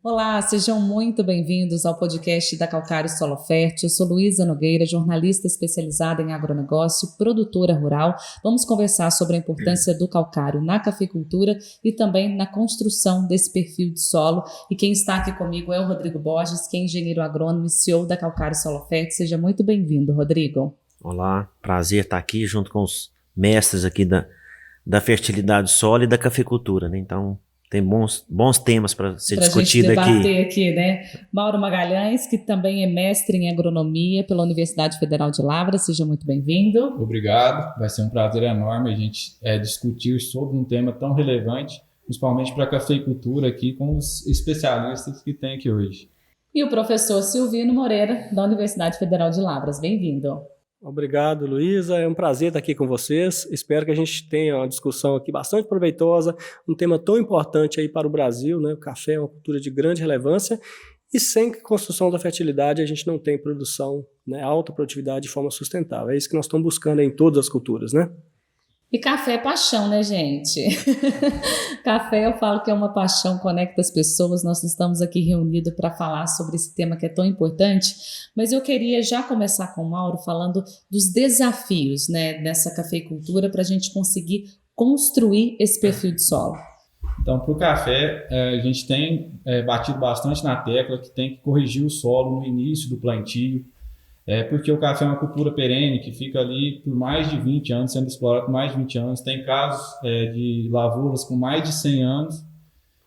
Olá, sejam muito bem-vindos ao podcast da Calcário Solo Fértil. Eu sou Luísa Nogueira, jornalista especializada em agronegócio, produtora rural. Vamos conversar sobre a importância do calcário na cafeicultura e também na construção desse perfil de solo. E quem está aqui comigo é o Rodrigo Borges, que é engenheiro agrônomo e CEO da Calcário Solo Fértil. Seja muito bem-vindo, Rodrigo. Olá, prazer estar aqui junto com os mestres aqui da fertilidade do solo e da cafeicultura, né? Então, tem bons temas para ser discutido aqui. Para a gente debater aqui, né? Mauro Magalhães, que também é mestre em agronomia pela Universidade Federal de Lavras. Seja muito bem-vindo. Obrigado. Vai ser um prazer enorme a gente discutir sobre um tema tão relevante, principalmente para a cafeicultura aqui, com os especialistas que tem aqui hoje. E o professor Silvino Moreira, da Universidade Federal de Lavras. Bem-vindo. Obrigado, Luísa. É um prazer estar aqui com vocês. Espero que a gente tenha uma discussão aqui bastante proveitosa, um tema tão importante aí para o Brasil, né? O café é uma cultura de grande relevância e sem construção da fertilidade a gente não tem produção, né? Alta produtividade de forma sustentável. É isso que nós estamos buscando em todas as culturas, né? E café é paixão, né, gente? Café, eu falo que é uma paixão, conecta as pessoas. Nós estamos aqui reunidos para falar sobre esse tema que é tão importante. Mas eu queria já começar com o Mauro falando dos desafios, né, dessa cafeicultura para a gente conseguir construir esse perfil de solo. Então, para o café, a gente tem batido bastante na tecla que tem que corrigir o solo no início do plantio. Porque o café é uma cultura perene que fica ali por mais de 20 anos, sendo explorado por mais de 20 anos. Tem casos de lavouras com mais de 100 anos.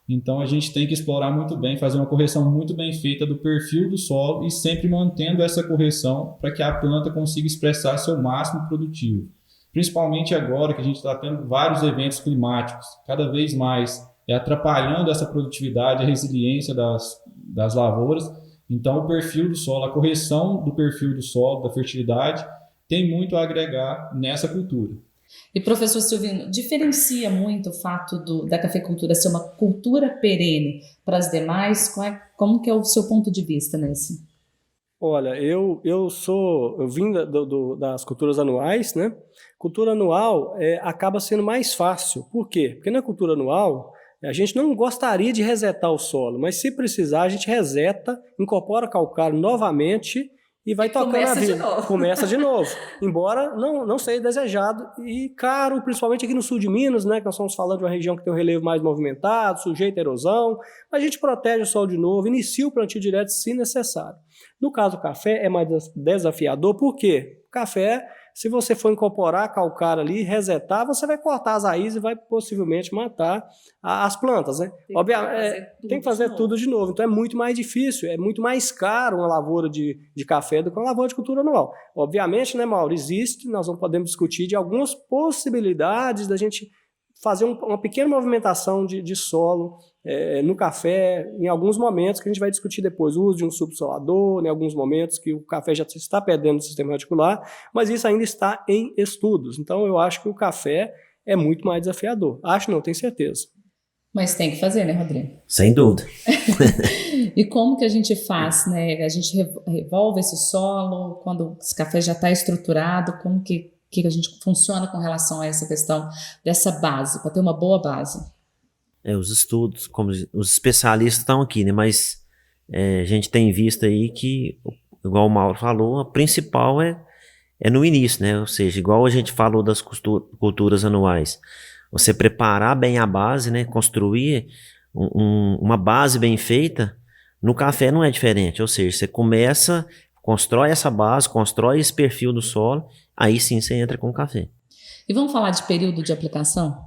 Então, a gente tem que explorar muito bem, fazer uma correção muito bem feita do perfil do solo e sempre mantendo essa correção para que a planta consiga expressar seu máximo produtivo. Principalmente agora que a gente está tendo vários eventos climáticos, cada vez mais atrapalhando essa produtividade, a resiliência das lavouras. Então, o perfil do solo, a correção do perfil do solo, da fertilidade, tem muito a agregar nessa cultura. E, professor Silvino, diferencia muito o fato da cafeicultura ser uma cultura perene para as demais? Como que é o seu ponto de vista nesse? Olha, eu vim das culturas anuais, né? Cultura anual acaba sendo mais fácil. Por quê? Porque na cultura anual a gente não gostaria de resetar o solo, mas se precisar a gente reseta, incorpora calcário novamente e vai tocando a vida. Começa de novo. Embora não seja desejado e caro, principalmente aqui no sul de Minas, né, que nós estamos falando de uma região que tem um relevo mais movimentado, sujeito à erosão, a gente protege o solo de novo, inicia o plantio direto se necessário. No caso do café é mais desafiador, por quê? O café, se você for incorporar calcário ali, resetar, você vai cortar as raízes e vai possivelmente matar as plantas, né? Tem que fazer tudo de novo. Então é muito mais difícil, é muito mais caro uma lavoura de café do que uma lavoura de cultura anual. Obviamente, né, Mauro, nós não podemos discutir de algumas possibilidades da gente fazer uma pequena movimentação de solo no café, em alguns momentos que a gente vai discutir depois, o uso de um subsolador, em alguns momentos que o café já está perdendo o sistema radicular, mas isso ainda está em estudos. Então eu acho que o café é muito mais desafiador. Acho não, tenho certeza. Mas tem que fazer, né, Rodrigo? Sem dúvida. E como que a gente faz, né? A gente revolve esse solo, quando esse café já está estruturado, como que a gente funciona com relação a essa questão dessa base, para ter uma boa base? Os estudos, como os especialistas estão aqui, né? Mas a gente tem visto aí que, igual o Mauro falou, a principal é no início, né? Ou seja, igual a gente falou das culturas anuais, você preparar bem a base, né? Construir uma base bem feita, no café não é diferente. Ou seja, você constrói essa base, constrói esse perfil do solo, aí sim você entra com o café. E vamos falar de período de aplicação?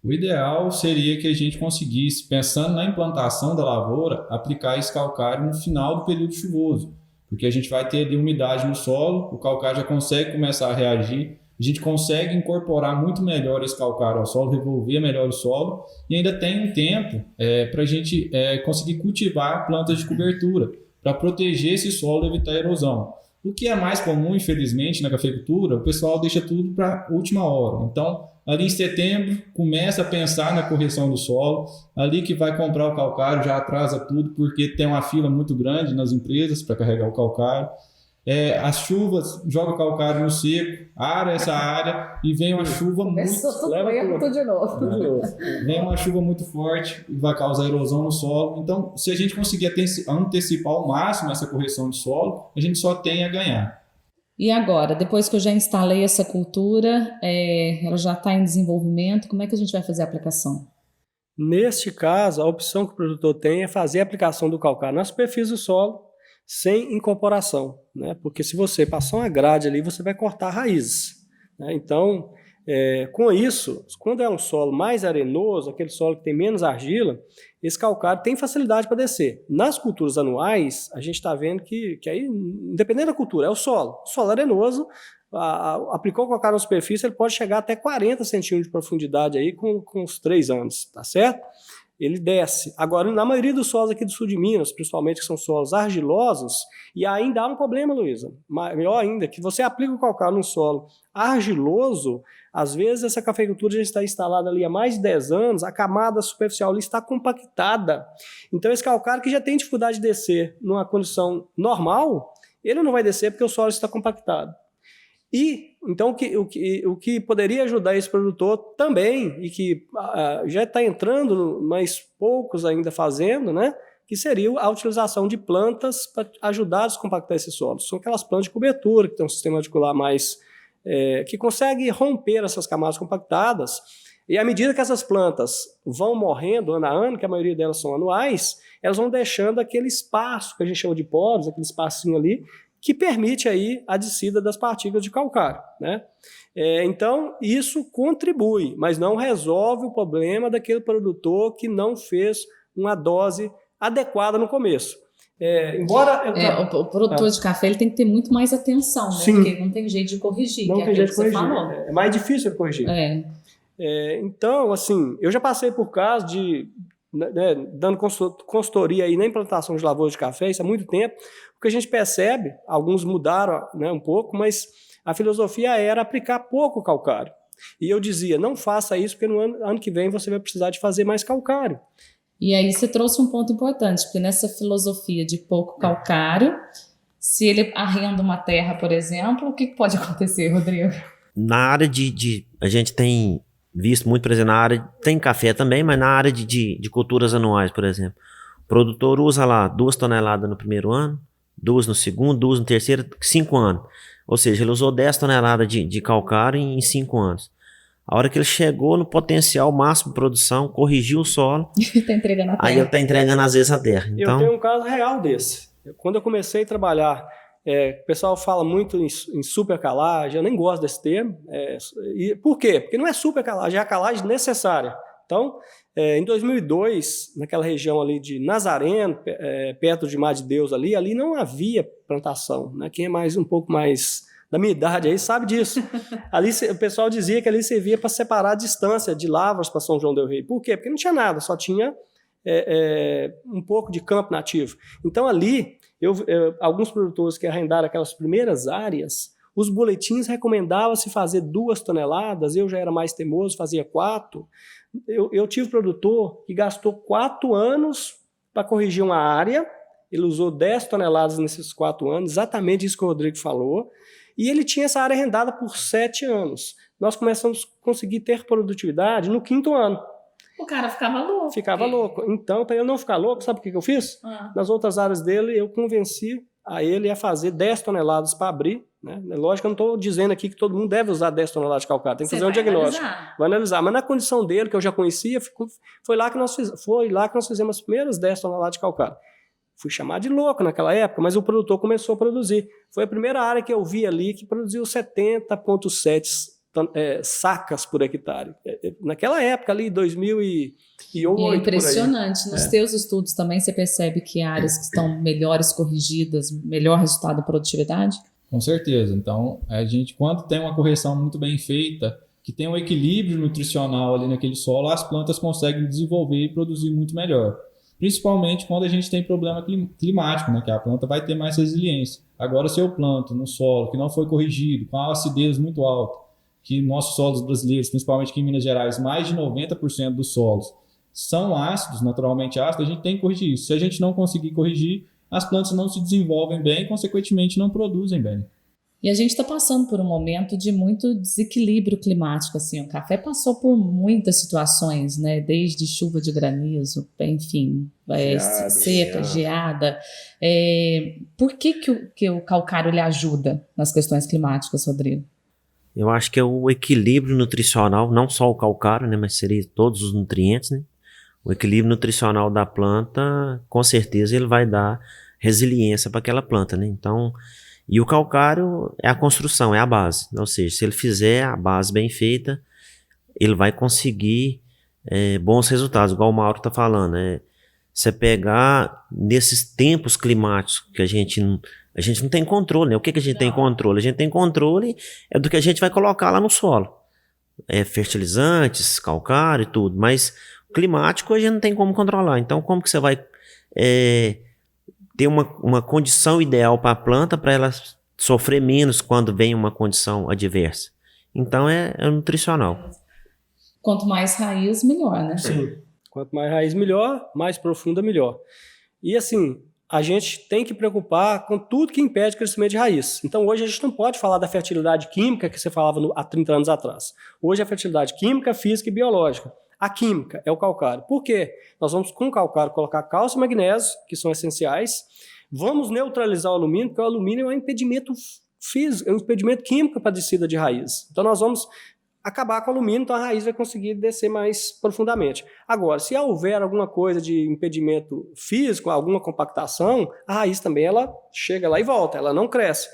O ideal seria que a gente conseguisse, pensando na implantação da lavoura, aplicar esse calcário no final do período chuvoso, porque a gente vai ter ali umidade no solo, o calcário já consegue começar a reagir, a gente consegue incorporar muito melhor esse calcário ao solo, revolver melhor o solo, e ainda tem um tempo para a gente conseguir cultivar plantas de cobertura, para proteger esse solo e evitar a erosão. O que é mais comum, infelizmente, na cafeicultura, o pessoal deixa tudo para a última hora. Então, ali em setembro, começa a pensar na correção do solo, ali que vai comprar o calcário já atrasa tudo, porque tem uma fila muito grande nas empresas para carregar o calcário. As chuvas jogam calcário no seco, ara essa área e vem uma chuva vem uma chuva muito forte e vai causar erosão no solo. Então, se a gente conseguir antecipar ao máximo essa correção de solo, a gente só tem a ganhar. E agora, depois que eu já instalei essa cultura, ela já está em desenvolvimento, como é que a gente vai fazer a aplicação? Neste caso, a opção que o produtor tem é fazer a aplicação do calcário na superfície do solo, sem incorporação, né? Porque se você passar uma grade ali, você vai cortar raízes, né? Então, com isso, quando é um solo mais arenoso, aquele solo que tem menos argila, esse calcário tem facilidade para descer. Nas culturas anuais, a gente está vendo que aí, independente da cultura, é o solo arenoso, aplicou o calcário na superfície, ele pode chegar até 40 centímetros de profundidade aí com uns 3 anos, tá certo? Ele desce. Agora, na maioria dos solos aqui do sul de Minas, principalmente que são solos argilosos, e ainda há um problema, Luísa, melhor ainda, que você aplica o calcário num solo argiloso, às vezes essa cafeicultura já está instalada ali há mais de 10 anos, a camada superficial ali está compactada. Então esse calcário que já tem dificuldade de descer numa condição normal, ele não vai descer porque o solo está compactado. E, então, o que poderia ajudar esse produtor também, e que já está entrando, mas poucos ainda fazendo, né, que seria a utilização de plantas para ajudar a descompactar esse solo. São aquelas plantas de cobertura, que tem um sistema radicular mais... que consegue romper essas camadas compactadas, e à medida que essas plantas vão morrendo ano a ano, que a maioria delas são anuais, elas vão deixando aquele espaço que a gente chama de poros, aquele espacinho ali, que permite aí a descida das partículas de calcário, né? Então, isso contribui, mas não resolve o problema daquele produtor que não fez uma dose adequada no começo. O produtor de café ele tem que ter muito mais atenção, né? Sim. Porque não tem jeito de corrigir. Não que tem jeito de corrigir. Falou. É mais difícil de corrigir. Então, assim, eu já passei por casos de... dando consultoria aí na implantação de lavouras de café, isso há muito tempo, o que a gente percebe, alguns mudaram, né, um pouco, mas a filosofia era aplicar pouco calcário. E eu dizia, não faça isso, porque no ano que vem você vai precisar de fazer mais calcário. E aí você trouxe um ponto importante, porque nessa filosofia de pouco calcário, se ele arrenda uma terra, por exemplo, o que pode acontecer, Rodrigo? Na área a gente tem visto muito, por exemplo, na área, tem café também, mas na área de culturas anuais, por exemplo. O produtor usa lá 2 toneladas no primeiro ano, 2 no segundo, 2 no terceiro, 5 anos. Ou seja, ele usou 10 toneladas de calcário em 5 anos. A hora que ele chegou no potencial máximo de produção, corrigiu o solo, tá entregando a terra. Aí ele está entregando às vezes a terra. Então... Eu tenho um caso real desse. Quando eu comecei a trabalhar, o pessoal fala muito em supercalagem, eu nem gosto desse termo. Por quê? Porque não é supercalagem, é a calagem necessária. Então, em 2002, naquela região ali de Nazareno, perto de Mar de Deus ali não havia plantação, né? Quem é um pouco mais da minha idade aí sabe disso. Ali o pessoal dizia que ali servia para separar a distância de Lavras para São João del Rei. Por quê? Porque não tinha nada, só tinha um pouco de campo nativo. Então ali, alguns produtores que arrendaram aquelas primeiras áreas, os boletins recomendavam se fazer 2 toneladas, eu já era mais teimoso, fazia 4. Eu tive produtor que gastou 4 anos para corrigir uma área, ele usou 10 toneladas nesses 4 anos, exatamente isso que o Rodrigo falou, e ele tinha essa área arrendada por 7 anos. Nós começamos a conseguir ter produtividade no 5º ano. O cara ficava louco. Ficava louco. Então, para ele não ficar louco, sabe o que eu fiz? Nas outras áreas dele, eu convenci a ele a fazer 10 toneladas para abrir. Né? Lógico que eu não estou dizendo aqui que todo mundo deve usar 10 toneladas de calcário. Tem que fazer um diagnóstico. Vai analisar. Mas na condição dele, que eu já conhecia, foi lá que nós fizemos as primeiras 10 toneladas de calcário. Fui chamado de louco naquela época, mas o produtor começou a produzir. Foi a primeira área que eu vi ali que produziu 70,7 sacas por hectare. Naquela época ali, 2008. E é impressionante. Nos teus estudos também você percebe que áreas que estão melhores corrigidas, melhor resultado de produtividade? Com certeza. Então, a gente, quando tem uma correção muito bem feita, que tem um equilíbrio nutricional ali naquele solo, as plantas conseguem desenvolver e produzir muito melhor. Principalmente quando a gente tem problema climático, né, que a planta vai ter mais resiliência. Agora, se eu planto num solo que não foi corrigido, com a acidez muito alta, que nossos solos brasileiros, principalmente aqui em Minas Gerais, mais de 90% dos solos são ácidos, naturalmente ácidos, a gente tem que corrigir isso. Se a gente não conseguir corrigir, as plantas não se desenvolvem bem e, consequentemente, não produzem bem. E a gente está passando por um momento de muito desequilíbrio climático, assim, o café passou por muitas situações, né, desde chuva de granizo, enfim, seca, geada. Por que o calcário ele ajuda nas questões climáticas, Rodrigo? Eu acho que é o equilíbrio nutricional, não só o calcário, né, mas seria todos os nutrientes, né? O equilíbrio nutricional da planta, com certeza ele vai dar resiliência para aquela planta, né? Então, e o calcário é a construção, é a base. Ou seja, se ele fizer a base bem feita, ele vai conseguir bons resultados, igual o Mauro está falando. Você pegar nesses tempos climáticos que a gente não tem controle, né? O que a gente tem controle? A gente tem controle do que a gente vai colocar lá no solo. Fertilizantes, calcário e tudo, mas o climático a gente não tem como controlar. Então, como que você vai ter uma condição ideal para a planta para ela sofrer menos quando vem uma condição adversa? Então, é nutricional. Quanto mais raiz, melhor, né? Sim. Quanto mais raiz, melhor. Mais profunda, melhor. E assim, a gente tem que preocupar com tudo que impede o crescimento de raiz. Então, hoje a gente não pode falar da fertilidade química que você falava há 30 anos atrás. Hoje é a fertilidade química, física e biológica. A química é o calcário. Por quê? Nós vamos com o calcário colocar cálcio e magnésio, que são essenciais. Vamos neutralizar o alumínio, porque o alumínio é um impedimento físico, é um impedimento químico para a descida de raiz. Então nós vamos acabar com o alumínio, então a raiz vai conseguir descer mais profundamente. Agora, se houver alguma coisa de impedimento físico, alguma compactação, a raiz também ela chega lá e volta, ela não cresce.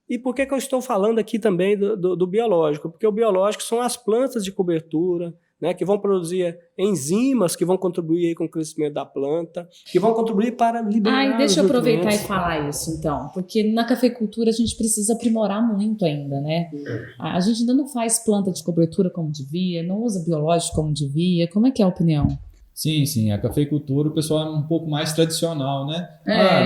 E por que eu estou falando aqui também do biológico? Porque o biológico são as plantas de cobertura, né, que vão produzir enzimas que vão contribuir aí com o crescimento da planta, que vão contribuir para liberar. Deixa eu aproveitar e falar isso, então, porque na cafeicultura a gente precisa aprimorar muito ainda, né? A gente ainda não faz planta de cobertura como devia, não usa biológico como devia. Como é que é a opinião? Sim, a cafeicultura, o pessoal é um pouco mais tradicional, né?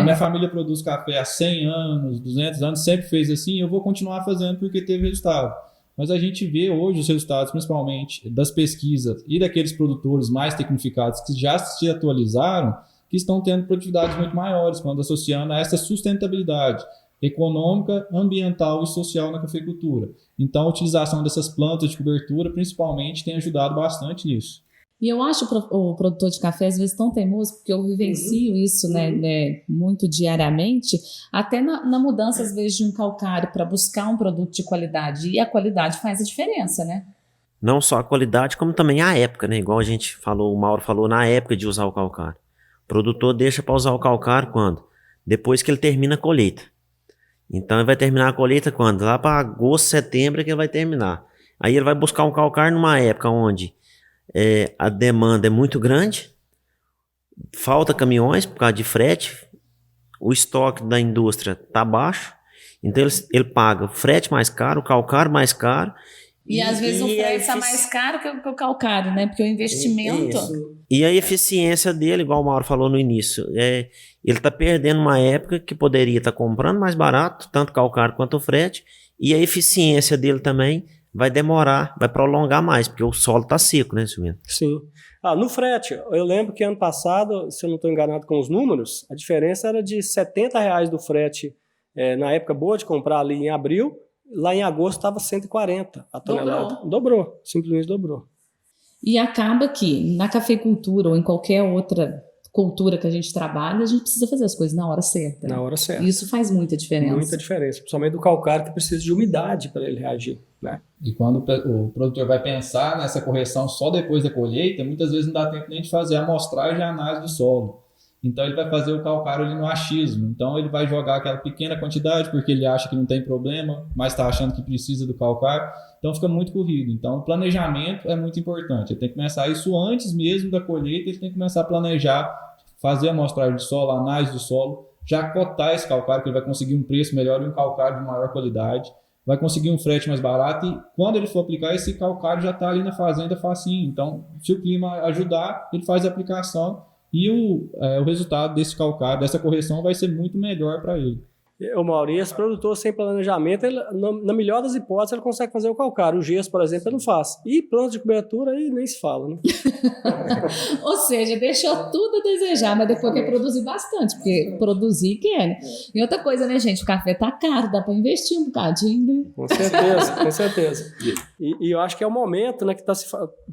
Minha família produz café há 100 anos, 200 anos, sempre fez assim, eu vou continuar fazendo porque teve resultado. Mas a gente vê hoje os resultados, principalmente das pesquisas e daqueles produtores mais tecnificados que já se atualizaram, que estão tendo produtividades muito maiores, quando associando a essa sustentabilidade econômica, ambiental e social na cafeicultura. Então, a utilização dessas plantas de cobertura, principalmente, tem ajudado bastante nisso. E eu acho o produtor de café às vezes tão teimoso, porque eu vivencio isso né, muito diariamente, até na mudança às vezes de um calcário para buscar um produto de qualidade, e a qualidade faz a diferença, né? Não só a qualidade, como também a época, né? Igual a gente falou, o Mauro falou, na época de usar o calcário. O produtor deixa para usar o calcário quando? Depois que ele termina a colheita. Então ele vai terminar a colheita quando? Lá para agosto, setembro é que ele vai terminar. Aí ele vai buscar um calcário numa época onde a demanda é muito grande, falta caminhões por causa de frete, o estoque da indústria está baixo, então ele paga o frete mais caro, o calcário mais caro. E às vezes o frete está mais caro que o calcário, né? Porque o investimento... E a eficiência dele, igual o Mauro falou no início, ele está perdendo uma época que poderia estar comprando mais barato, tanto calcário quanto o frete, e a eficiência dele também vai demorar, vai prolongar mais, porque o solo está seco, né, Silvino? Sim. No frete, eu lembro que ano passado, se eu não estou enganado com os números, a diferença era de R$70 do frete, na época boa de comprar ali em abril, lá em agosto estava 140 a tonelada. Dobrou, simplesmente dobrou. E acaba que na cafeicultura ou em qualquer outra cultura que a gente trabalha, a gente precisa fazer as coisas na hora certa. Na hora certa. Isso faz muita diferença. Muita diferença, principalmente do calcário que precisa de umidade para ele reagir, né? E quando o produtor vai pensar nessa correção só depois da colheita, muitas vezes não dá tempo nem de fazer a amostragem e a análise do solo. Então ele vai fazer o calcário ali no achismo. Então ele vai jogar aquela pequena quantidade porque ele acha que não tem problema, mas está achando que precisa do calcário. Então fica muito corrido. Então o planejamento é muito importante. Ele tem que começar isso antes mesmo da colheita, ele tem que começar a planejar, fazer a amostragem de solo, a análise do solo, já cotar esse calcário, que ele vai conseguir um preço melhor e um calcário de maior qualidade, vai conseguir um frete mais barato e quando ele for aplicar, esse calcário já está ali na fazenda facinho. Então, se o clima ajudar, ele faz a aplicação e o resultado desse calcário, dessa correção, vai ser muito melhor para ele. O Mauro, e esse produtor sem planejamento, ele, na melhor das hipóteses, ele consegue fazer o calcário. O gesso, por exemplo, ele não faz. E planta de cobertura, aí nem se fala, né? Ou seja, deixou tudo a desejar, mas depois quer produzir bastante, porque produzir quer, né? E outra coisa, né, gente? O café tá caro, dá para investir um bocadinho, né? Com certeza, com certeza. E eu acho que é o momento, né, que está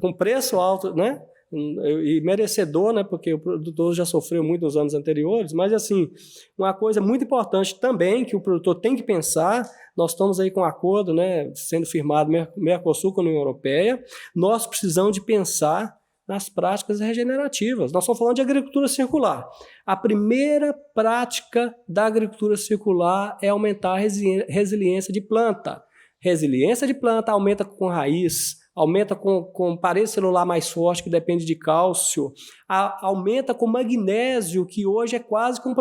com preço alto, né? E merecedor, né, porque o produtor já sofreu muito nos anos anteriores, mas assim, uma coisa muito importante também que o produtor tem que pensar, nós estamos aí com um acordo, né, sendo firmado Mercosul com a União Europeia, nós precisamos de pensar nas práticas regenerativas. Nós estamos falando de agricultura circular. A primeira prática da agricultura circular é aumentar a resiliência de planta. Resiliência de planta aumenta com raiz, aumenta com parede celular mais forte, que depende de cálcio, aumenta com magnésio, que hoje é quase como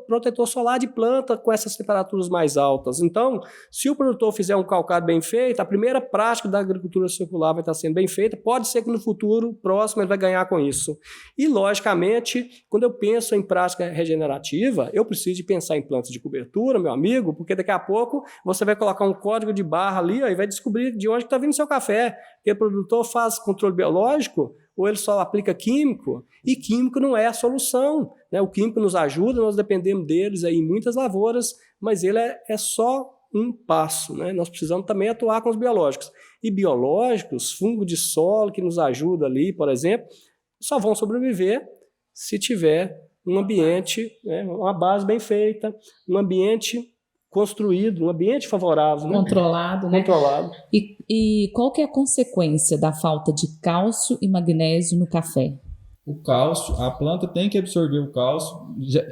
protetor solar de planta com essas temperaturas mais altas. Então, se o produtor fizer um calcário bem feito, a primeira prática da agricultura circular vai estar sendo bem feita, pode ser que no futuro próximo ele vai ganhar com isso. E, logicamente, quando eu penso em prática regenerativa, eu preciso de pensar em plantas de cobertura, meu amigo, porque daqui a pouco você vai colocar um código de barra ali, ó, e vai descobrir de onde está vindo o seu café. Porque o produtor faz controle biológico ou ele só aplica químico, e químico não é a solução, né? O químico nos ajuda, nós dependemos deles aí em muitas lavouras, mas ele é só um passo, né? Nós precisamos também atuar com os biológicos. E biológicos, fungo de solo que nos ajuda ali, por exemplo, só vão sobreviver se tiver um ambiente, né, uma base bem feita, um ambiente construído, um ambiente favorável, né? Controlado, né? Controlado. E qual que é a consequência da falta de cálcio e magnésio no café? O cálcio, a planta tem que absorver o cálcio,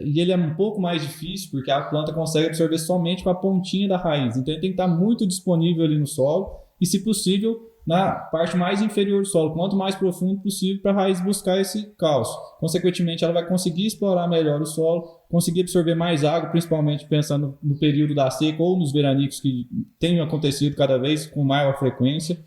e ele é um pouco mais difícil, porque a planta consegue absorver somente com a pontinha da raiz. Então ele tem que estar muito disponível ali no solo, e se possível, na parte mais inferior do solo, quanto mais profundo possível para a raiz buscar esse cálcio. Consequentemente, ela vai conseguir explorar melhor o solo, conseguir absorver mais água, principalmente pensando no período da seca ou nos veranicos que tem acontecido cada vez com maior frequência.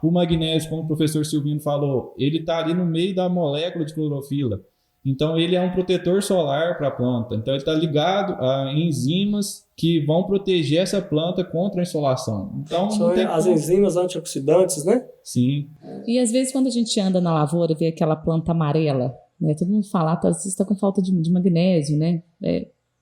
O magnésio, como o professor Silvino falou, ele está ali no meio da molécula de clorofila. Então, ele é um protetor solar para a planta. Então, ele está ligado a enzimas que vão proteger essa planta contra a insolação. Então, são as enzimas antioxidantes, né? Sim. E às vezes, quando a gente anda na lavoura e vê aquela planta amarela, né? Todo mundo fala, você está com falta de magnésio, né?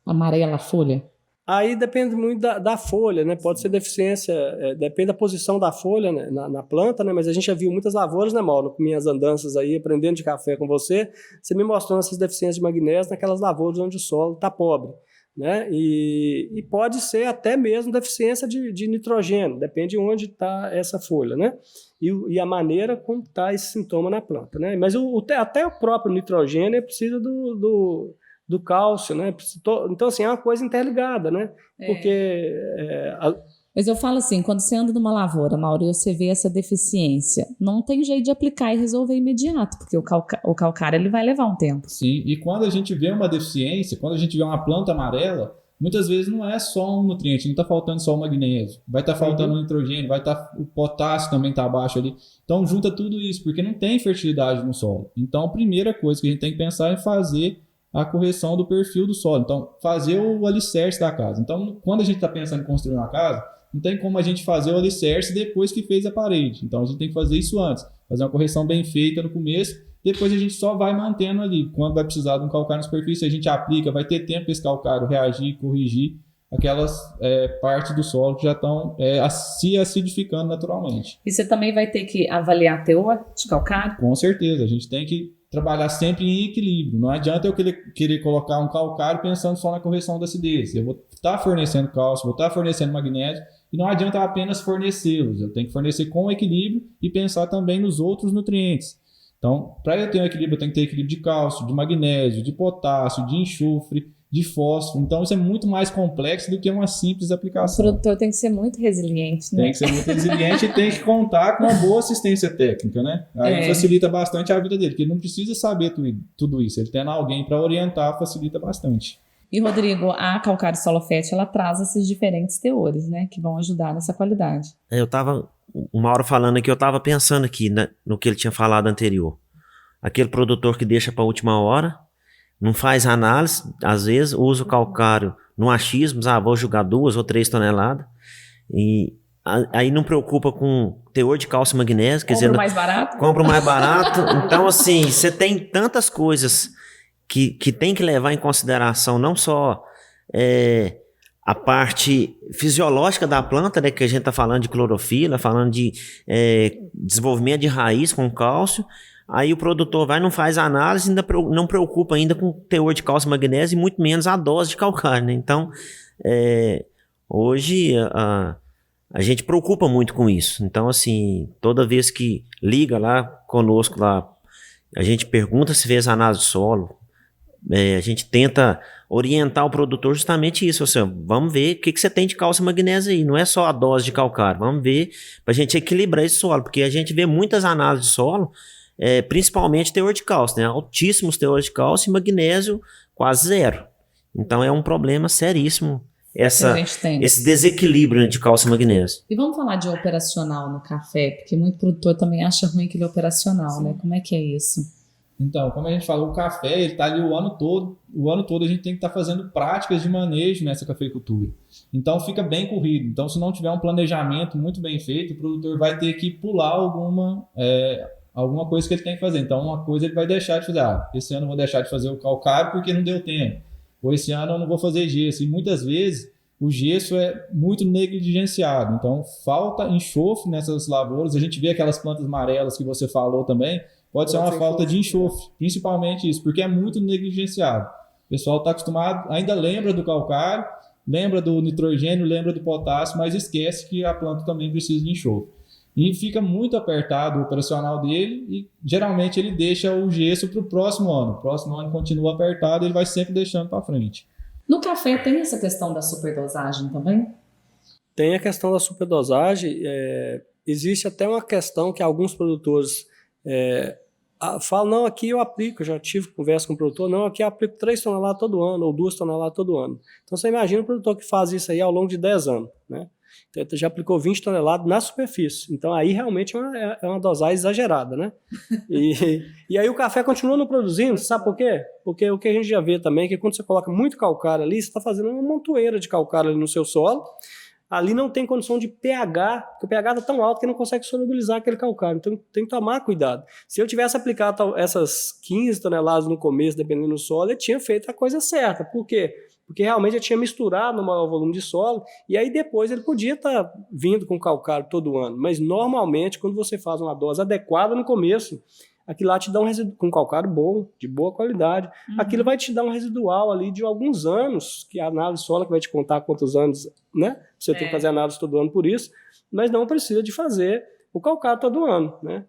Amarela a folha. Aí depende muito da folha, né? Pode ser deficiência, depende da posição da folha, né? na planta, né? Mas a gente já viu muitas lavouras, né, Mauro? Com minhas andanças aí, aprendendo de café com você me mostrando essas deficiências de magnésio naquelas lavouras onde o solo está pobre, né? E pode ser até mesmo deficiência de nitrogênio, depende de onde está essa folha, né? E a maneira como está esse sintoma na planta, né? Mas até o próprio nitrogênio precisa do cálcio, né? Então, assim, é uma coisa interligada, né? Porque... Mas eu falo assim, quando você anda numa lavoura, Mauro, e você vê essa deficiência, não tem jeito de aplicar e resolver imediato, porque o calcário ele vai levar um tempo. Sim, e quando a gente vê uma deficiência, quando a gente vê uma planta amarela, muitas vezes não é só um nutriente, não está faltando só o magnésio, vai estar faltando o nitrogênio, vai estar o potássio também está abaixo ali. Então junta tudo isso, porque não tem fertilidade no solo. Então a primeira coisa que a gente tem que pensar é fazer a correção do perfil do solo. Então, fazer o alicerce da casa. Então, quando a gente está pensando em construir uma casa, não tem como a gente fazer o alicerce depois que fez a parede. Então, a gente tem que fazer isso antes. Fazer uma correção bem feita no começo, depois a gente só vai mantendo ali. Quando vai precisar de um calcário na superfície, a gente aplica, vai ter tempo para esse calcário reagir, corrigir aquelas partes do solo que já estão se acidificando naturalmente. E você também vai ter que avaliar teor de calcário? Com certeza, a gente tem que trabalhar sempre em equilíbrio. Não adianta eu querer colocar um calcário pensando só na correção da acidez. Eu vou estar fornecendo cálcio, vou estar fornecendo magnésio, e não adianta apenas fornecê-los. Eu tenho que fornecer com equilíbrio e pensar também nos outros nutrientes. Então, para eu ter um equilíbrio, eu tenho que ter equilíbrio de cálcio, de magnésio, de potássio, de enxofre, de fósforo. Então, isso é muito mais complexo do que uma simples aplicação. O produtor tem que ser muito resiliente, né? Tem que ser muito resiliente e tem que contar com uma boa assistência técnica, né? Aí facilita bastante a vida dele, porque ele não precisa saber tudo isso. Ele tendo alguém para orientar, facilita bastante. E, Rodrigo, a Calcário Solo Fert, ela traz esses diferentes teores, né? Que vão ajudar nessa qualidade. O Mauro falando aqui, eu estava pensando aqui no que ele tinha falado anterior. Aquele produtor que deixa para a última hora, não faz análise, às vezes usa o calcário no achismo, vou jogar 2 ou 3 toneladas, e aí não preocupa com teor de cálcio e magnésio, quer dizer, Compra o mais barato? compra o mais barato. Então, assim, você tem tantas coisas que tem que levar em consideração, não só a parte fisiológica da planta, né, que a gente está falando de clorofila, falando de desenvolvimento de raiz com cálcio. Aí o produtor vai, não faz análise, ainda não preocupa ainda com o teor de cálcio e magnésio e muito menos a dose de calcário, né? Então, hoje a gente preocupa muito com isso. Então, assim, toda vez que liga lá conosco, lá, a gente pergunta se fez análise de solo, a gente tenta orientar o produtor justamente isso, assim, vamos ver o que você tem de cálcio e magnésio aí, não é só a dose de calcário, vamos ver para a gente equilibrar esse solo, porque a gente vê muitas análises de solo, principalmente teor de cálcio, né? Altíssimos teores de cálcio e magnésio quase zero. Então é um problema seríssimo esse desequilíbrio, né, de cálcio e magnésio. E vamos falar de operacional no café, porque muito produtor também acha ruim aquele operacional, né? Como é que é isso? Então, como a gente falou, o café ele está ali o ano todo a gente tem que estar fazendo práticas de manejo nessa cafeicultura. Então fica bem corrido. Então, se não tiver um planejamento muito bem feito, o produtor vai ter que pular alguma coisa que ele tem que fazer. Então, uma coisa ele vai deixar de fazer. Esse ano eu vou deixar de fazer o calcário porque não deu tempo. Ou esse ano eu não vou fazer gesso. E muitas vezes o gesso é muito negligenciado. Então, falta enxofre nessas lavouras. A gente vê aquelas plantas amarelas que você falou também. Pode ser uma falta de enxofre, principalmente isso, porque é muito negligenciado. O pessoal está acostumado, ainda lembra do calcário, lembra do nitrogênio, lembra do potássio, mas esquece que a planta também precisa de enxofre. E fica muito apertado o operacional dele e geralmente ele deixa o gesso para o próximo ano. O próximo ano continua apertado e ele vai sempre deixando para frente. No café tem essa questão da superdosagem também? Tem a questão da superdosagem. Existe até uma questão que alguns produtores falam, não, aqui eu aplico, eu já tive conversa com o produtor, não, aqui eu aplico 3 toneladas todo ano ou 2 toneladas todo ano. Então você imagina o produtor que faz isso aí ao longo de 10 anos, né? Então ele já aplicou 20 toneladas na superfície. Então aí realmente é uma dosagem exagerada, né? E aí o café continua não produzindo, sabe por quê? Porque o que a gente já vê também é que quando você coloca muito calcário ali, você está fazendo uma montoeira de calcário ali no seu solo. Ali não tem condição de pH, porque o pH está tão alto que não consegue solubilizar aquele calcário. Então tem que tomar cuidado. Se eu tivesse aplicado essas 15 toneladas no começo, dependendo do solo, eu tinha feito a coisa certa. Por quê? Porque realmente eu tinha misturado no maior volume de solo, e aí depois ele podia estar vindo com calcário todo ano. Mas normalmente, quando você faz uma dose adequada no começo, aquilo lá te dá um residual com calcário bom, de boa qualidade. Aquilo vai te dar um residual ali de alguns anos, que a análise solo que vai te contar quantos anos, né? Você tem que fazer análise todo ano por isso, mas não precisa de fazer o calcário todo ano, né?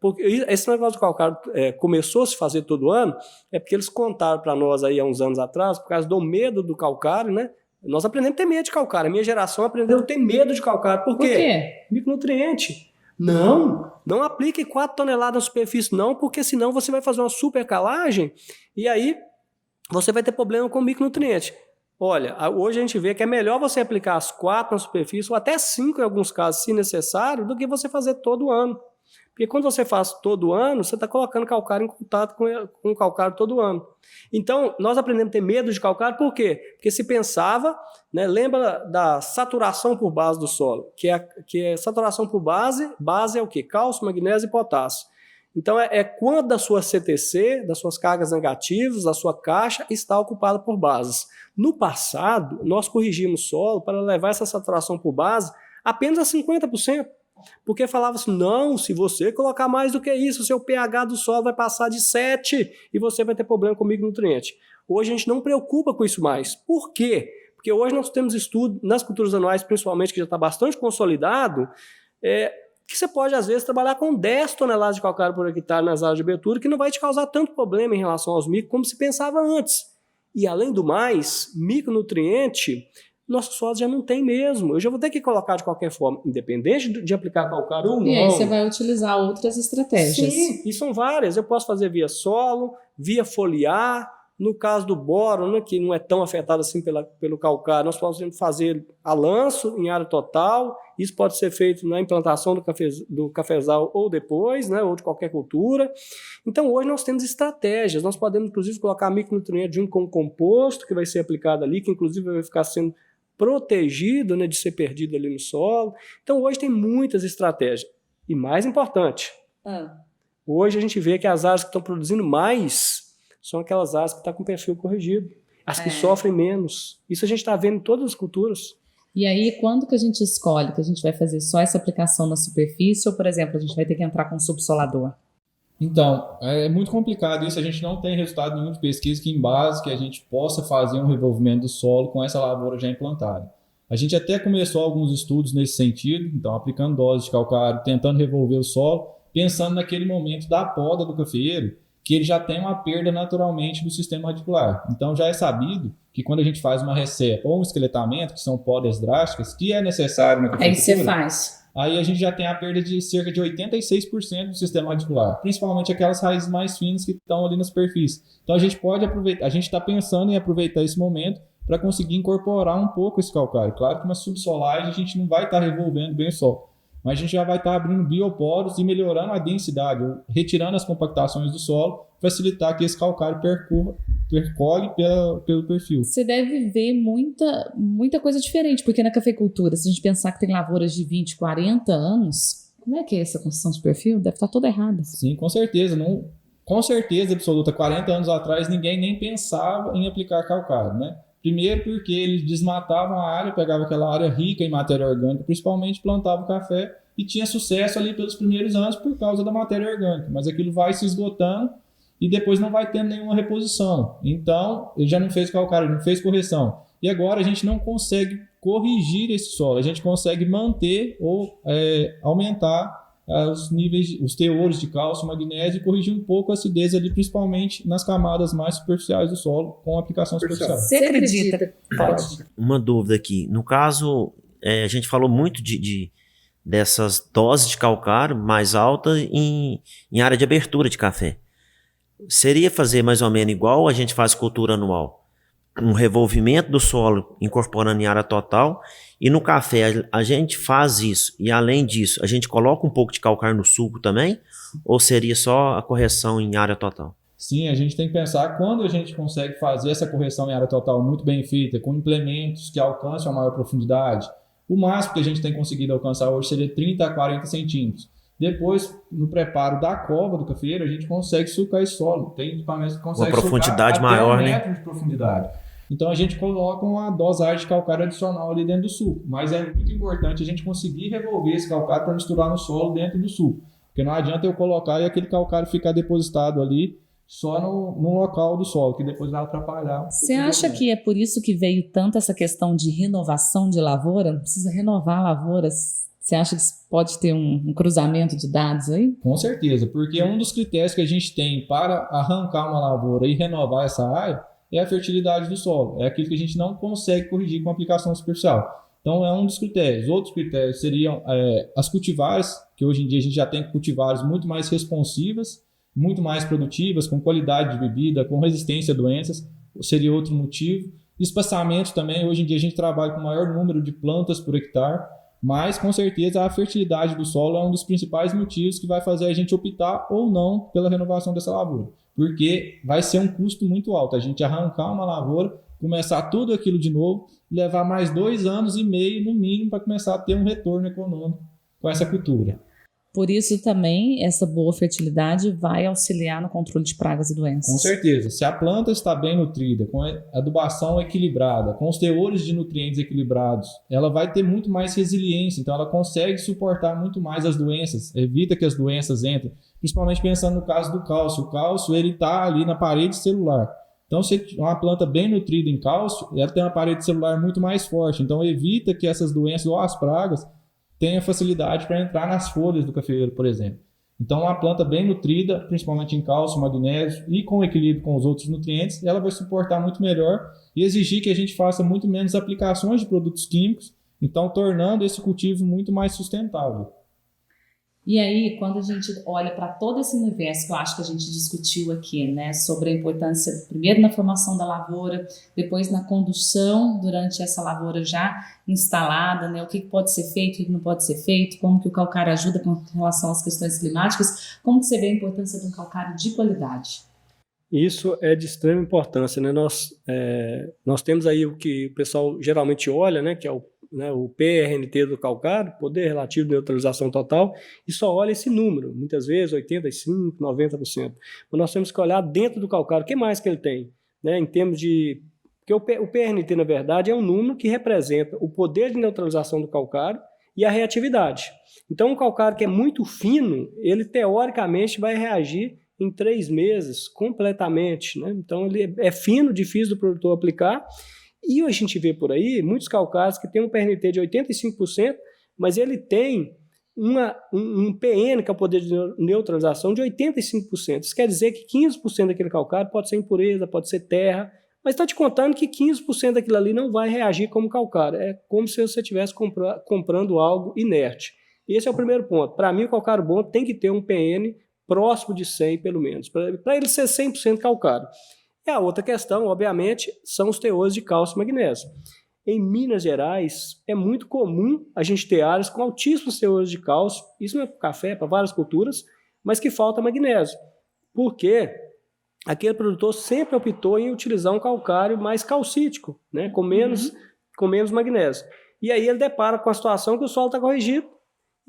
Porque esse negócio do calcário começou a se fazer todo ano, porque eles contaram para nós aí há uns anos atrás, por causa do medo do calcário, né? Nós aprendemos a ter medo de calcário. A minha geração aprendeu a ter medo de calcário. Por quê? Micronutriente. Não aplique 4 toneladas na superfície, não, porque senão você vai fazer uma supercalagem e aí você vai ter problema com micronutriente. Olha, hoje a gente vê que é melhor você aplicar as 4 na superfície, ou até 5 em alguns casos, se necessário, do que você fazer todo ano. Porque quando você faz todo ano, você está colocando calcário em contato com o calcário todo ano. Então, nós aprendemos a ter medo de calcário, por quê? Porque se pensava, né, lembra da saturação por base do solo, que é saturação por base é o quê? Cálcio, magnésio e potássio. Então, quando a sua CTC, das suas cargas negativas, a sua caixa, está ocupada por bases. No passado, nós corrigimos o solo para levar essa saturação por base apenas a 50%. Porque falava assim, não, se você colocar mais do que isso, o seu pH do solo vai passar de 7 e você vai ter problema com micronutriente. Hoje a gente não preocupa com isso mais. Por quê? Porque hoje nós temos estudo nas culturas anuais, principalmente, que já está bastante consolidado, que você pode, às vezes, trabalhar com 10 toneladas de calcário por hectare nas áreas de abertura, que não vai te causar tanto problema em relação aos micros como se pensava antes. E, além do mais, micronutriente, nosso solo já não tem mesmo. Eu já vou ter que colocar de qualquer forma, independente de aplicar calcário ou não. E aí você vai utilizar outras estratégias. Sim, e são várias. Eu posso fazer via solo, via foliar, No caso do boro, né, que não é tão afetado assim pelo calcário, nós podemos fazer a lanço em área total. Isso pode ser feito na implantação do cafezal ou depois, né, ou de qualquer cultura. Então, hoje nós temos estratégias. Nós podemos, inclusive, colocar micronutrientes junto com o composto que vai ser aplicado ali, que inclusive vai ficar sendo protegido, né, de ser perdido ali no solo. Então, hoje tem muitas estratégias. E mais importante, hoje a gente vê que as áreas que estão produzindo mais são aquelas áreas que estão com perfil corrigido, as que sofrem menos. Isso a gente está vendo em todas as culturas. E aí, quando que a gente escolhe que a gente vai fazer só essa aplicação na superfície ou, por exemplo, a gente vai ter que entrar com um subsolador? Então, é muito complicado isso, a gente não tem resultado nenhum de pesquisa que embase que a gente possa fazer um revolvimento do solo com essa lavoura já implantada. A gente até começou alguns estudos nesse sentido, então aplicando doses de calcário, tentando revolver o solo, pensando naquele momento da poda do cafeeiro, que ele já tem uma perda naturalmente do sistema radicular. Então já é sabido que quando a gente faz uma recepa ou um esqueletamento, que são podas drásticas, que é necessário na cafeicultura, Aí você faz. Aí a gente já tem a perda de cerca de 86% do sistema radicular, principalmente aquelas raízes mais finas que estão ali na superfície. Então a gente pode aproveitar, a gente está pensando em aproveitar esse momento para conseguir incorporar um pouco esse calcário. Claro que uma subsolagem a gente não vai estar revolvendo bem o solo, mas a gente já vai estar abrindo bioporos e melhorando a densidade, ou retirando as compactações do solo, facilitar que esse calcário percole pelo perfil. Você deve ver muita coisa diferente, porque na cafeicultura, se a gente pensar que tem lavouras de 20, 40 anos, como é que é essa construção de perfil? Deve estar toda errada. Sim, com certeza. Com certeza absoluta, 40 anos atrás, ninguém nem pensava em aplicar calcário, né? Primeiro porque eles desmatavam a área, pegavam aquela área rica em matéria orgânica, principalmente plantavam café e tinha sucesso ali pelos primeiros anos por causa da matéria orgânica, mas aquilo vai se esgotando e depois não vai tendo nenhuma reposição. Então, ele já não fez calcário, não fez correção. E agora a gente não consegue corrigir esse solo, a gente consegue manter ou aumentar os níveis, os teores de cálcio, magnésio e corrigir um pouco a acidez ali, principalmente nas camadas mais superficiais do solo, com a aplicação superficial. Você acredita? Pode. Uma dúvida aqui. No caso, a gente falou muito dessas doses de calcário mais altas em área de abertura de café. Seria fazer mais ou menos igual a gente faz cultura anual? Um revolvimento do solo incorporando em área total, e no café a gente faz isso, e além disso a gente coloca um pouco de calcário no suco também, ou seria só a correção em área total? Sim, a gente tem que pensar quando a gente consegue fazer essa correção em área total muito bem feita, com implementos que alcancem a maior profundidade. O máximo que a gente tem conseguido alcançar hoje seria 30 a 40 centímetros. Depois, no preparo da cova do cafeeiro, a gente consegue sucar esse solo. Tem equipamentos que conseguem uma profundidade sucar maior, até 1 né? metro de profundidade. Então a gente coloca uma dosagem de calcário adicional ali dentro do suco. Mas é muito importante a gente conseguir revolver esse calcário para misturar no solo dentro do suco. Porque não adianta eu colocar e aquele calcário ficar depositado ali só no local do solo, que depois vai atrapalhar. Você acha que é por isso que veio tanto essa questão de renovação de lavoura? Não precisa renovar lavouras? Você acha que pode ter um cruzamento de dados aí? Com certeza, porque um dos critérios que a gente tem para arrancar uma lavoura e renovar essa área é a fertilidade do solo. É aquilo que a gente não consegue corrigir com aplicação superficial. Então é um dos critérios. Outros critérios seriam as cultivares, que hoje em dia a gente já tem cultivares muito mais responsivas, muito mais produtivas, com qualidade de bebida, com resistência a doenças, seria outro motivo. Espaçamento também, hoje em dia a gente trabalha com maior número de plantas por hectare, mas com certeza a fertilidade do solo é um dos principais motivos que vai fazer a gente optar ou não pela renovação dessa lavoura, porque vai ser um custo muito alto a gente arrancar uma lavoura, começar tudo aquilo de novo, levar mais 2 anos e meio no mínimo para começar a ter um retorno econômico com essa cultura. Por isso também essa boa fertilidade vai auxiliar no controle de pragas e doenças. Com certeza. Se a planta está bem nutrida, com a adubação equilibrada, com os teores de nutrientes equilibrados, ela vai ter muito mais resiliência, então ela consegue suportar muito mais as doenças, evita que as doenças entrem, principalmente pensando no caso do cálcio. O cálcio ele está ali na parede celular. Então, se uma planta bem nutrida em cálcio, ela tem uma parede celular muito mais forte, então evita que essas doenças ou as pragas tenha facilidade para entrar nas folhas do cafeeiro, por exemplo. Então, uma planta bem nutrida, principalmente em cálcio, magnésio e com equilíbrio com os outros nutrientes, ela vai suportar muito melhor e exigir que a gente faça muito menos aplicações de produtos químicos, então tornando esse cultivo muito mais sustentável. E aí, quando a gente olha para todo esse universo que eu acho que a gente discutiu aqui, né, sobre a importância, primeiro na formação da lavoura, depois na condução durante essa lavoura já instalada, né, o que pode ser feito, o que não pode ser feito, como que o calcário ajuda com relação às questões climáticas, como que você vê a importância de um calcário de qualidade? Isso é de extrema importância, né? Nós temos aí o que o pessoal geralmente olha, né, que é o PRNT do calcário, poder relativo de neutralização total, e só olha esse número, muitas vezes 85%, 90%. Mas nós temos que olhar dentro do calcário, o que mais que ele tem, né, em termos de... Porque o PRNT, na verdade, é um número que representa o poder de neutralização do calcário e a reatividade. Então, um calcário que é muito fino, ele teoricamente vai reagir em 3 meses completamente, né? Então, ele é fino, difícil do produtor aplicar. E a gente vê por aí muitos calcários que tem um PRNT de 85%, mas ele tem um PN, que é o poder de neutralização, de 85%. Isso quer dizer que 15% daquele calcário pode ser impureza, pode ser terra, mas está te contando que 15% daquilo ali não vai reagir como calcário. É como se você estivesse comprando algo inerte. Esse é o primeiro ponto. Para mim, o calcário bom tem que ter um PN próximo de 100, pelo menos, para ele ser 100% calcário. E a outra questão, obviamente, são os teores de cálcio e magnésio. Em Minas Gerais, é muito comum a gente ter áreas com altíssimos teores de cálcio, isso não é para café, é para várias culturas, mas que falta magnésio. Por quê? Aquele produtor sempre optou em utilizar um calcário mais calcítico, né, com menos magnésio. E aí ele depara com a situação que o solo está corrigido,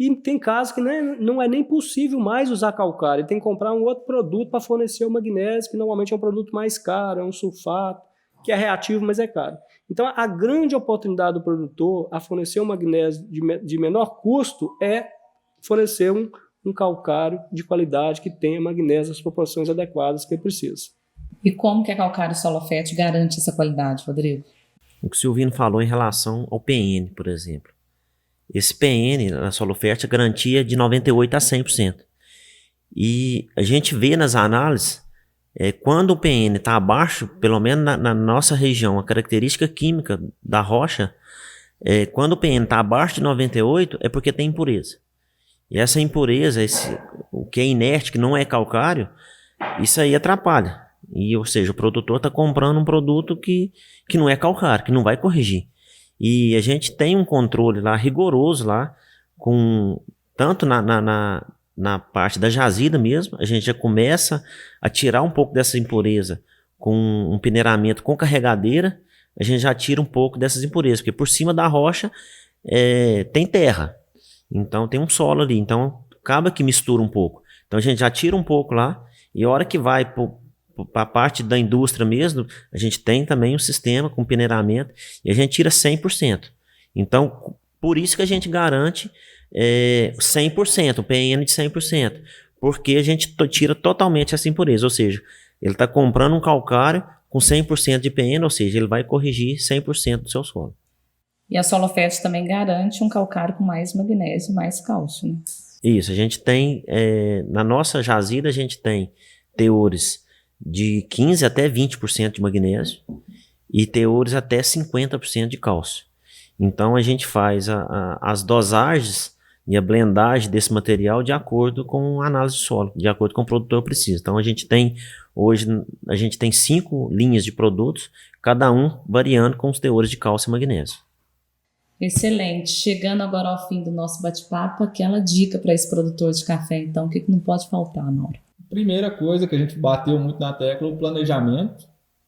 e tem casos que não é nem possível mais usar calcário, ele tem que comprar um outro produto para fornecer o magnésio, que normalmente é um produto mais caro, é um sulfato, que é reativo, mas é caro. Então, a grande oportunidade do produtor a fornecer um magnésio de menor custo é fornecer um calcário de qualidade que tenha magnésio nas proporções adequadas que ele precisa. E como que a Calcário Solo Fert garante essa qualidade, Rodrigo? O que o Silvino falou em relação ao PN, por exemplo. Esse PN na Solo Fert é garantia de 98% a 100%. E a gente vê nas análises, quando o PN está abaixo, pelo menos na nossa região, a característica química da rocha, quando o PN está abaixo de 98%, é porque tem impureza. E essa impureza, o que é inerte, que não é calcário, isso aí atrapalha. Ou seja, o produtor está comprando um produto que não é calcário, que não vai corrigir. E a gente tem um controle lá rigoroso lá, tanto na parte da jazida mesmo, a gente já começa a tirar um pouco dessa impureza com um peneiramento com carregadeira, a gente já tira um pouco dessas impurezas, porque por cima da rocha tem terra, então tem um solo ali, então acaba que mistura um pouco. Então a gente já tira um pouco lá, e a hora que vai para a parte da indústria mesmo, a gente tem também um sistema com peneiramento e a gente tira 100%. Então, por isso que a gente garante 100%, o PN de 100%, porque a gente tira totalmente essa impureza, ou seja, ele está comprando um calcário com 100% de PN, ou seja, ele vai corrigir 100% do seu solo. E a Solo Fert também garante um calcário com mais magnésio e mais cálcio, né? Isso, a gente tem, na nossa jazida, a gente tem teores de 15% até 20% de magnésio e teores até 50% de cálcio. Então a gente faz as dosagens e a blendagem desse material de acordo com a análise de solo, de acordo com o produtor precisa. Então hoje a gente tem 5 linhas de produtos, cada um variando com os teores de cálcio e magnésio. Excelente. Chegando agora ao fim do nosso bate-papo, aquela dica para esse produtor de café, então, o que não pode faltar, Mauro? Primeira coisa que a gente bateu muito na tecla, o planejamento.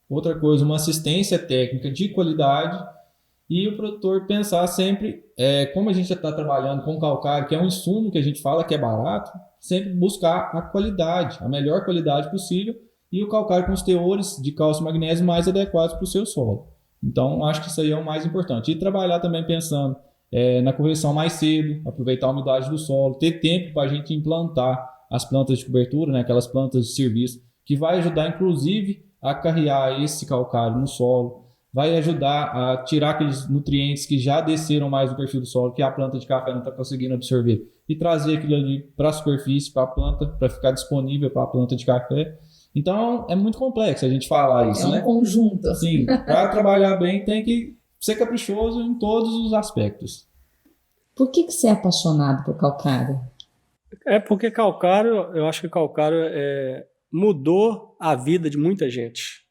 Outra coisa, uma assistência técnica de qualidade. E o produtor pensar sempre, como a gente já está trabalhando com calcário, que é um insumo que a gente fala que é barato, sempre buscar a qualidade, a melhor qualidade possível, e o calcário com os teores de cálcio e magnésio mais adequados para o seu solo. Então, acho que isso aí é o mais importante. E trabalhar também pensando na correção mais cedo, aproveitar a umidade do solo, ter tempo para a gente implantar as plantas de cobertura, né, aquelas plantas de serviço, que vai ajudar, inclusive, a carrear esse calcário no solo, vai ajudar a tirar aqueles nutrientes que já desceram mais do perfil do solo, que a planta de café não está conseguindo absorver, e trazer aquilo ali para a superfície, para a planta, para ficar disponível para a planta de café. Então, é muito complexo a gente falar isso, né? É um conjunto. Sim, para trabalhar bem tem que ser caprichoso em todos os aspectos. Por que você é apaixonado por calcário? É porque calcário, eu acho que calcário mudou a vida de muita gente.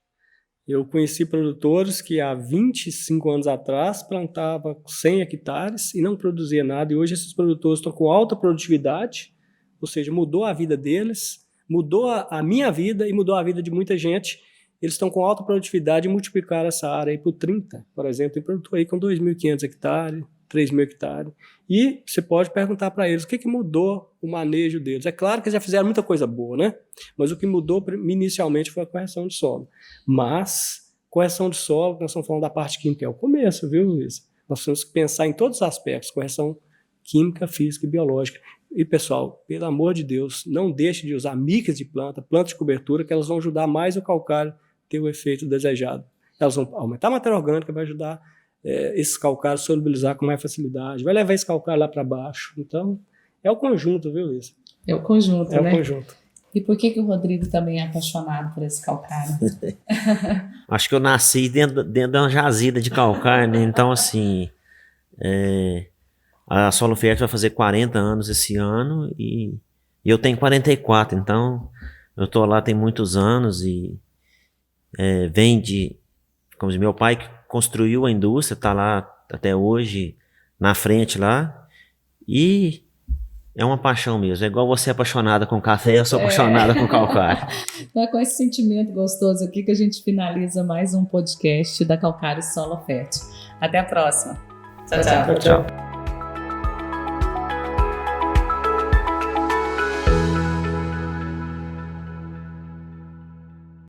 Eu conheci produtores que há 25 anos atrás plantavam 100 hectares e não produzia nada, e hoje esses produtores estão com alta produtividade, ou seja, mudou a vida deles, mudou a minha vida e mudou a vida de muita gente. Eles estão com alta produtividade e multiplicaram essa área aí por 30, por exemplo. Tem produtor aí com 2.500 hectares, 3.000 hectares. E você pode perguntar para eles o que mudou o manejo deles. É claro que eles já fizeram muita coisa boa, né? Mas o que mudou inicialmente foi a correção de solo. Mas correção de solo, nós estamos falando da parte química, é o começo, viu, Luiz? Nós temos que pensar em todos os aspectos, correção química, física e biológica. E, pessoal, pelo amor de Deus, não deixe de usar micas de planta, plantas de cobertura, que elas vão ajudar mais o calcário a ter o efeito desejado. Elas vão aumentar a matéria orgânica, vai ajudar esses calcários a solubilizar com mais facilidade, vai levar esse calcário lá para baixo. Então, é o conjunto, viu, Luiz? É o conjunto, né? É o conjunto. E por que o Rodrigo também é apaixonado por esse calcário? Acho que eu nasci dentro de uma jazida de calcário, né? Então, assim, a Solo Fértil vai fazer 40 anos esse ano e eu tenho 44, então eu tô lá tem muitos anos e vem de... Como diz, meu pai que construiu a indústria, tá lá até hoje na frente lá, e é uma paixão mesmo. É igual você é apaixonada com café, eu sou apaixonada com calcário. Então é com esse sentimento gostoso aqui que a gente finaliza mais um podcast da Calcário Solo Fértil. Até a próxima. Tchau, tchau. Tchau.